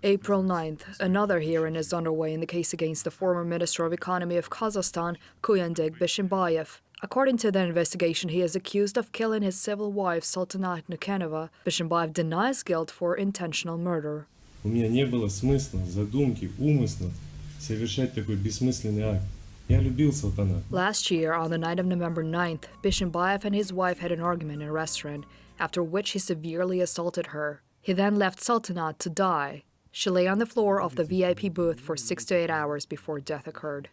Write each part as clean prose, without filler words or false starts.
April 9th, another hearing is underway in the case against the former Minister of Economy of Kazakhstan, Kuandyk Bishimbayev. According to the investigation, he is accused of killing his civil wife, Saltanat Nukenova. Bishimbayev denies guilt for intentional murder. У меня не было смысла, задумки, умысла совершать такой бессмысленный акт. Я любил Салтанат. Last year, on the night of November 9th, Bishimbayev and his wife had an argument in a restaurant, after which he severely assaulted her. He then left Saltanat to die. She lay on the floor of the VIP booth for 6 to 8 hours before death occurred.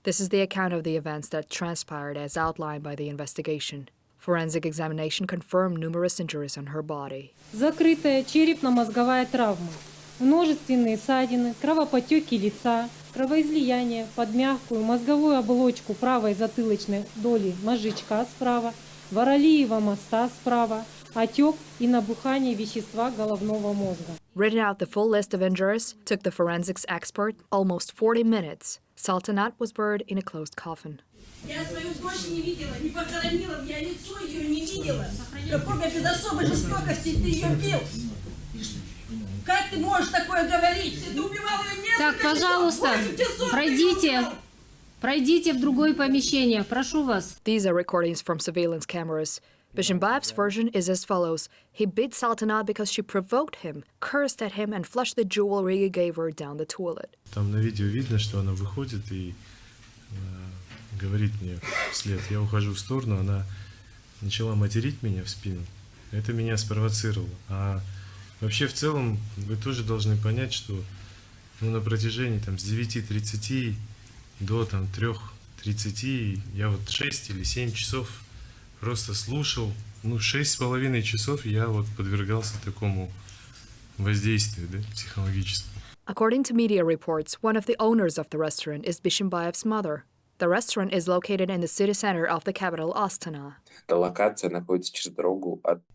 This is the account of the events that transpired as outlined by the investigation. Forensic examination confirmed numerous injuries on her body. Закрытая черепно-мозговая травма, множественные ссадины, кровоподтеки лица, кровоизлияние под мягкую мозговую оболочку правой затылочной доли мозжечка справа, воролиева моста справа, отек и набухание вещества головного мозга. Written out the full list of injuries took the forensics expert almost 40 minutes. Saltanat was buried in a closed coffin. Я свою дочь не видела, не похоронила, я лицо ее не видела. Какой без особой жестокости ты ее бил? Как ты можешь такое говорить? Ты убивал ее несколько Так, пожалуйста, пройдите в другое помещение, прошу вас. These are recordings from surveillance cameras. Bishimbayev's version is as follows. He beat Saltanat because she provoked him, cursed at him, and flushed the jewelry he gave her down the toilet. Там на видео видно, что она выходит и говорит мне вслед. Я ухожу в сторону, она начала материть меня в спину. Это меня спровоцировало. А вообще в целом вы тоже должны понять, что на протяжении с 9:30 до 3:30 я вот 6 или 7 часов просто слушал. 6,5 часов я подвергался такому воздействию, психологическому. According to media reports, one of the owners of the restaurant is Bishimbayev's mother. The restaurant is located in the city center of the capital, Astana.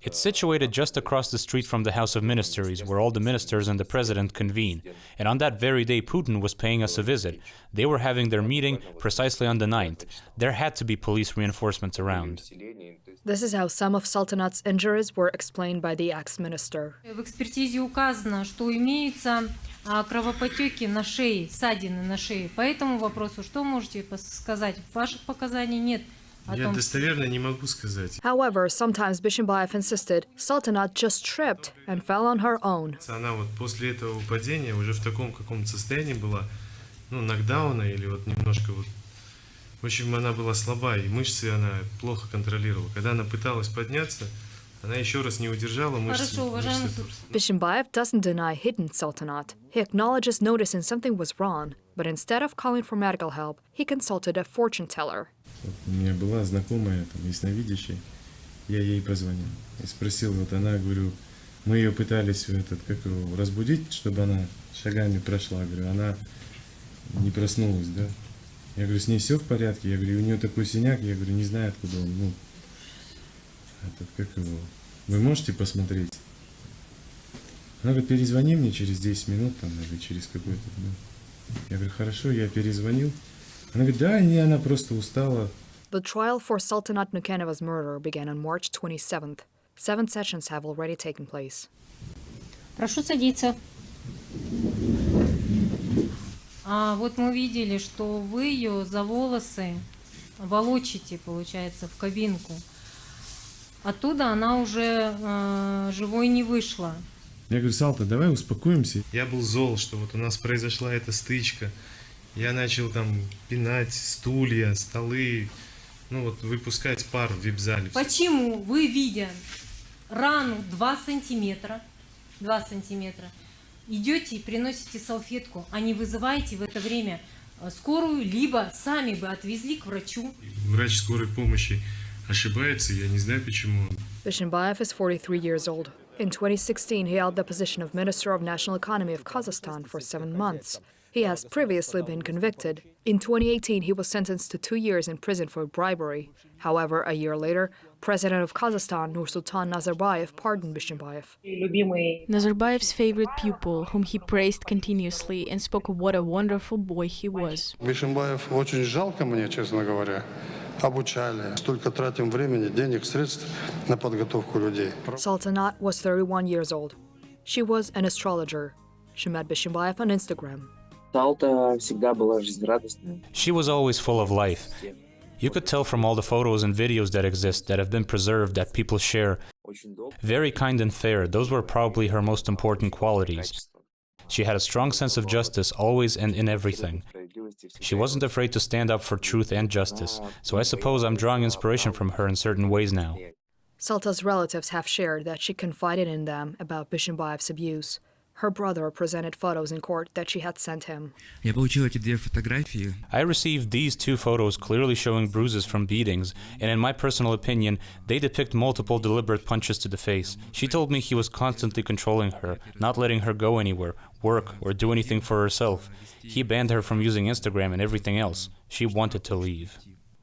It's situated just across the street from the House of Ministers, where all the ministers and the president convene. And on that very day, Putin was paying us a visit. They were having their meeting precisely on the 9th. There had to be police reinforcements around. This is how some of Saltanat's injuries were explained by the ex-minister. В экспертизе указано, что имеются кровоподтеки на шее, ссадины на шее. По этому вопросу что можете сказать? Ваших показаний нет. Я достоверно не могу сказать. However, sometimes Bishimbayev insisted Saltanat just tripped and fell on her own. Она после этого падения уже в таком каком-то состоянии была, нокдауна или немножко В общем, она была слаба, и мышцы она плохо контролировала. Когда она пыталась подняться, она еще раз не удержала мышцы. Bishimbayev doesn't deny hitting Saltanat. He acknowledges noticing something was wrong, but instead of calling for medical help, he consulted a fortune teller. У меня была знакомая, ясновидящая, я ей позвонил и спросил, она, говорю, мы ее пытались разбудить, чтобы она шагами прошла, говорю, она не проснулась, да? Я говорю, с ней все в порядке, я говорю, у нее такой синяк, я говорю, не знаю, откуда он, вы можете посмотреть? Она говорит, перезвони мне через 10 минут, или через какой-то, Я говорю, хорошо, я перезвонил. Она говорит, да, и она просто устала. The trial for Saltanat Nukenova's murder began on March 27th. 7 sessions have already taken place. Прошу садиться. Мы видели, что вы ее за волосы волочите, получается, в кабинку. Оттуда она уже живой не вышла. Я говорю, Салта, давай успокоимся. Я был зол, что у нас произошла эта стычка. Я начал пинать стулья, столы, выпускать пар в вип-зале. Почему вы, видя рану 2 сантиметра, идете и приносите салфетку, а не вызываете в это время скорую, либо сами бы отвезли к врачу? Врач скорой помощи ошибается, я не знаю почему. Bishimbayev is 43 years old. In 2016, he held the position of Minister of National Economy of Kazakhstan for 7 months. He has previously been convicted. In 2018, he was sentenced to 2 years in prison for bribery. However, a year later, President of Kazakhstan, Nursultan Nazarbayev, pardoned Bishimbayev. Nazarbayev's favorite pupil, whom he praised continuously and spoke of what a wonderful boy he was. Бишимбаев очень жалко мне, честно говоря. Обучали. Столько тратим времени, денег, средств на подготовку людей. Saltanat was 31 years old. She was an astrologer. She met Bishimbayev on Instagram. She was always full of life. You could tell from all the photos and videos that exist, that have been preserved, that people share. Very kind and fair, those were probably her most important qualities. She had a strong sense of justice always and in everything. She wasn't afraid to stand up for truth and justice, so I suppose I'm drawing inspiration from her in certain ways now. Salta's relatives have shared that she confided in them about Bishimbayev's abuse. Her brother presented photos in court that she had sent him. I received these 2 photos clearly showing bruises from beatings, and in my personal opinion, they depict multiple deliberate punches to the face. She told me he was constantly controlling her, not letting her go anywhere, work, or do anything for herself. He banned her from using Instagram and everything else. She wanted to leave.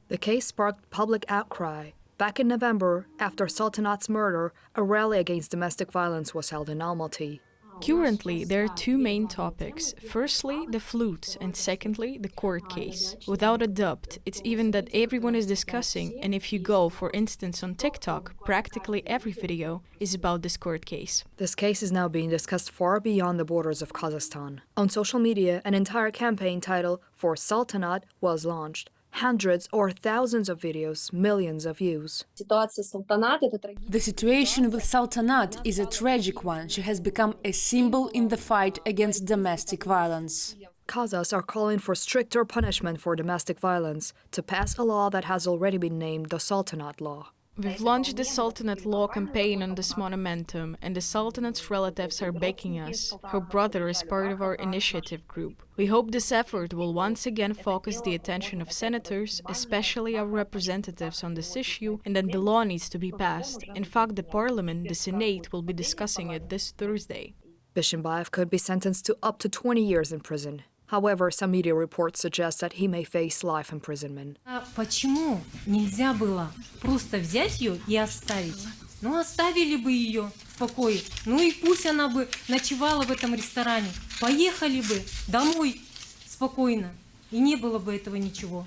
The case sparked public outcry. Back in November, after Saltanat's murder, a rally against domestic violence was held in Almaty. Currently, there are 2 main topics. Firstly, the flutes, and secondly, the court case. Without a doubt, it's even that everyone is discussing, and if you go, for instance, on TikTok, practically every video is about this court case. This case is now being discussed far beyond the borders of Kazakhstan. On social media, an entire campaign titled For Saltanat was launched. Hundreds or thousands of videos, millions of views. The situation with Saltanat is a tragic one. She has become a symbol in the fight against domestic violence. Kazakhs are calling for stricter punishment for domestic violence to pass a law that has already been named the Saltanat Law. We've launched the Saltanat Law campaign on this momentum, and the Sultanat's relatives are backing us. Her brother is part of our initiative group. We hope this effort will once again focus the attention of senators, especially our representatives, on this issue, and that the law needs to be passed. In fact, the parliament, the Senate, will be discussing it this Thursday. Bishimbayev could be sentenced to up to 20 years in prison. However, some media reports suggest that he may face life imprisonment. Почему нельзя было просто взять ее и оставить? Ну, оставили бы ее в покое. Ну и пусть она бы ночевала в этом ресторане. Поехали бы домой спокойно. И не было бы этого ничего.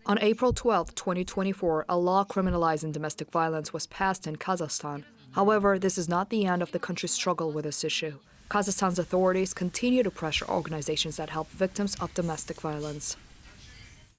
On April 12, 2024, a law criminalizing domestic violence was passed in Kazakhstan. However, this is not the end of the country's struggle with this issue. Kazakhstan's authorities continue to pressure organizations that help victims of domestic violence.